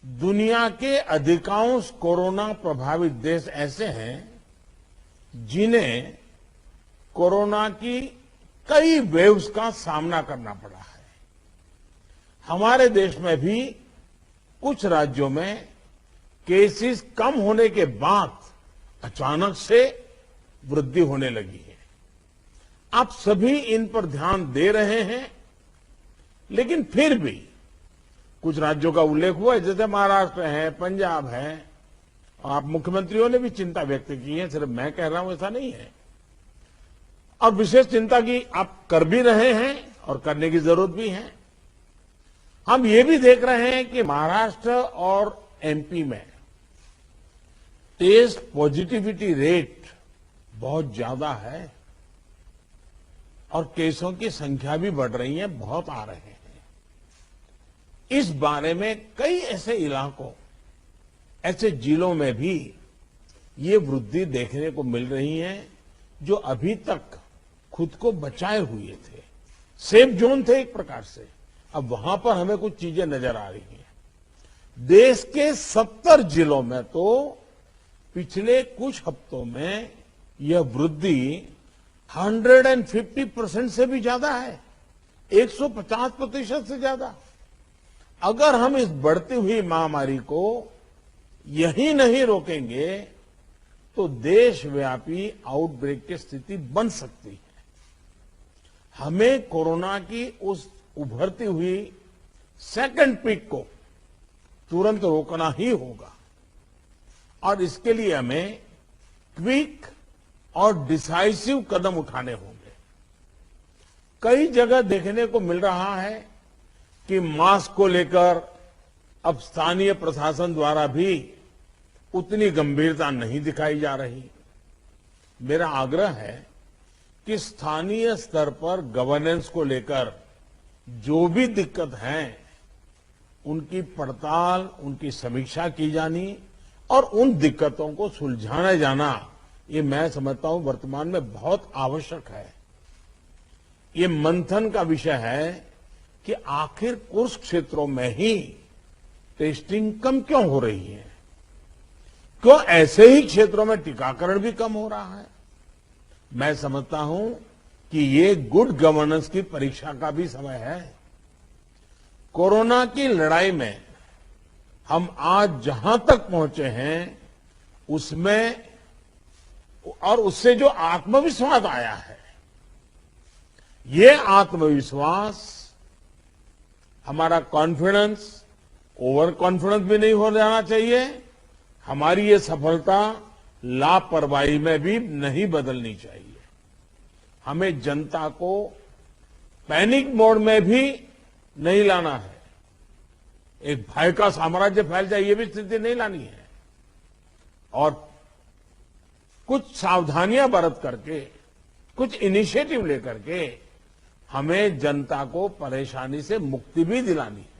दुनिया के अधिकांश कोरोना प्रभावित देश ऐसे हैं जिन्हें कोरोना की कई वेव्स का सामना करना पड़ा है। हमारे देश में भी कुछ राज्यों में केसेस कम होने के बाद अचानक से वृद्धि होने लगी है। आप सभी इन पर ध्यान दे रहे हैं, लेकिन फिर भी कुछ राज्यों का उल्लेख हुआ है, जैसे महाराष्ट्र है, पंजाब है, और आप मुख्यमंत्रियों ने भी चिंता व्यक्त की है, सिर्फ मैं कह रहा हूं ऐसा नहीं है। और विशेष चिंता की आप कर भी रहे हैं और करने की जरूरत भी है। हम ये भी देख रहे हैं कि महाराष्ट्र और एमपी में टेस्ट पॉजिटिविटी रेट बहुत ज्यादा है और केसों की संख्या भी बढ़ रही है, बहुत आ रहे हैं। इस बारे में कई ऐसे इलाकों, ऐसे जिलों में भी ये वृद्धि देखने को मिल रही है जो अभी तक खुद को बचाए हुए थे, सेफ जोन थे एक प्रकार से। अब वहां पर हमें कुछ चीजें नजर आ रही हैं। देश के 70 जिलों में तो पिछले कुछ हफ्तों में यह वृद्धि 150% से भी ज्यादा है, 150% से ज्यादा। अगर हम इस बढ़ती हुई महामारी को यही नहीं रोकेंगे तो देशव्यापी आउटब्रेक की स्थिति बन सकती है। हमें कोरोना की उस उभरती हुई सेकंड पीक को तुरंत रोकना ही होगा और इसके लिए हमें क्विक और डिसाइसिव कदम उठाने होंगे। कई जगह देखने को मिल रहा है कि मास्क को लेकर अब स्थानीय प्रशासन द्वारा भी उतनी गंभीरता नहीं दिखाई जा रही। मेरा आग्रह है कि स्थानीय स्तर पर गवर्नेंस को लेकर जो भी दिक्कत है उनकी पड़ताल, उनकी समीक्षा की जानी और उन दिक्कतों को सुलझाया जाना, ये मैं समझता हूं वर्तमान में बहुत आवश्यक है। ये मंथन का विषय है कि आखिर कुछ क्षेत्रों में ही टेस्टिंग कम क्यों हो रही है, क्यों ऐसे ही क्षेत्रों में टीकाकरण भी कम हो रहा है। मैं समझता हूं कि ये गुड गवर्नेंस की परीक्षा का भी समय है। कोरोना की लड़ाई में हम आज जहां तक पहुंचे हैं उसमें और उससे जो आत्मविश्वास आया है, ये आत्मविश्वास, हमारा कॉन्फिडेंस ओवर कॉन्फिडेंस भी नहीं हो जाना चाहिए। हमारी ये सफलता लापरवाही में भी नहीं बदलनी चाहिए। हमें जनता को पैनिक मोड में भी नहीं लाना है। एक भय का साम्राज्य फैल जाए, ये भी स्थिति नहीं लानी है। और कुछ सावधानियां बरत करके, कुछ इनिशिएटिव लेकर के हमें जनता को परेशानी से मुक्ति भी दिलानी है।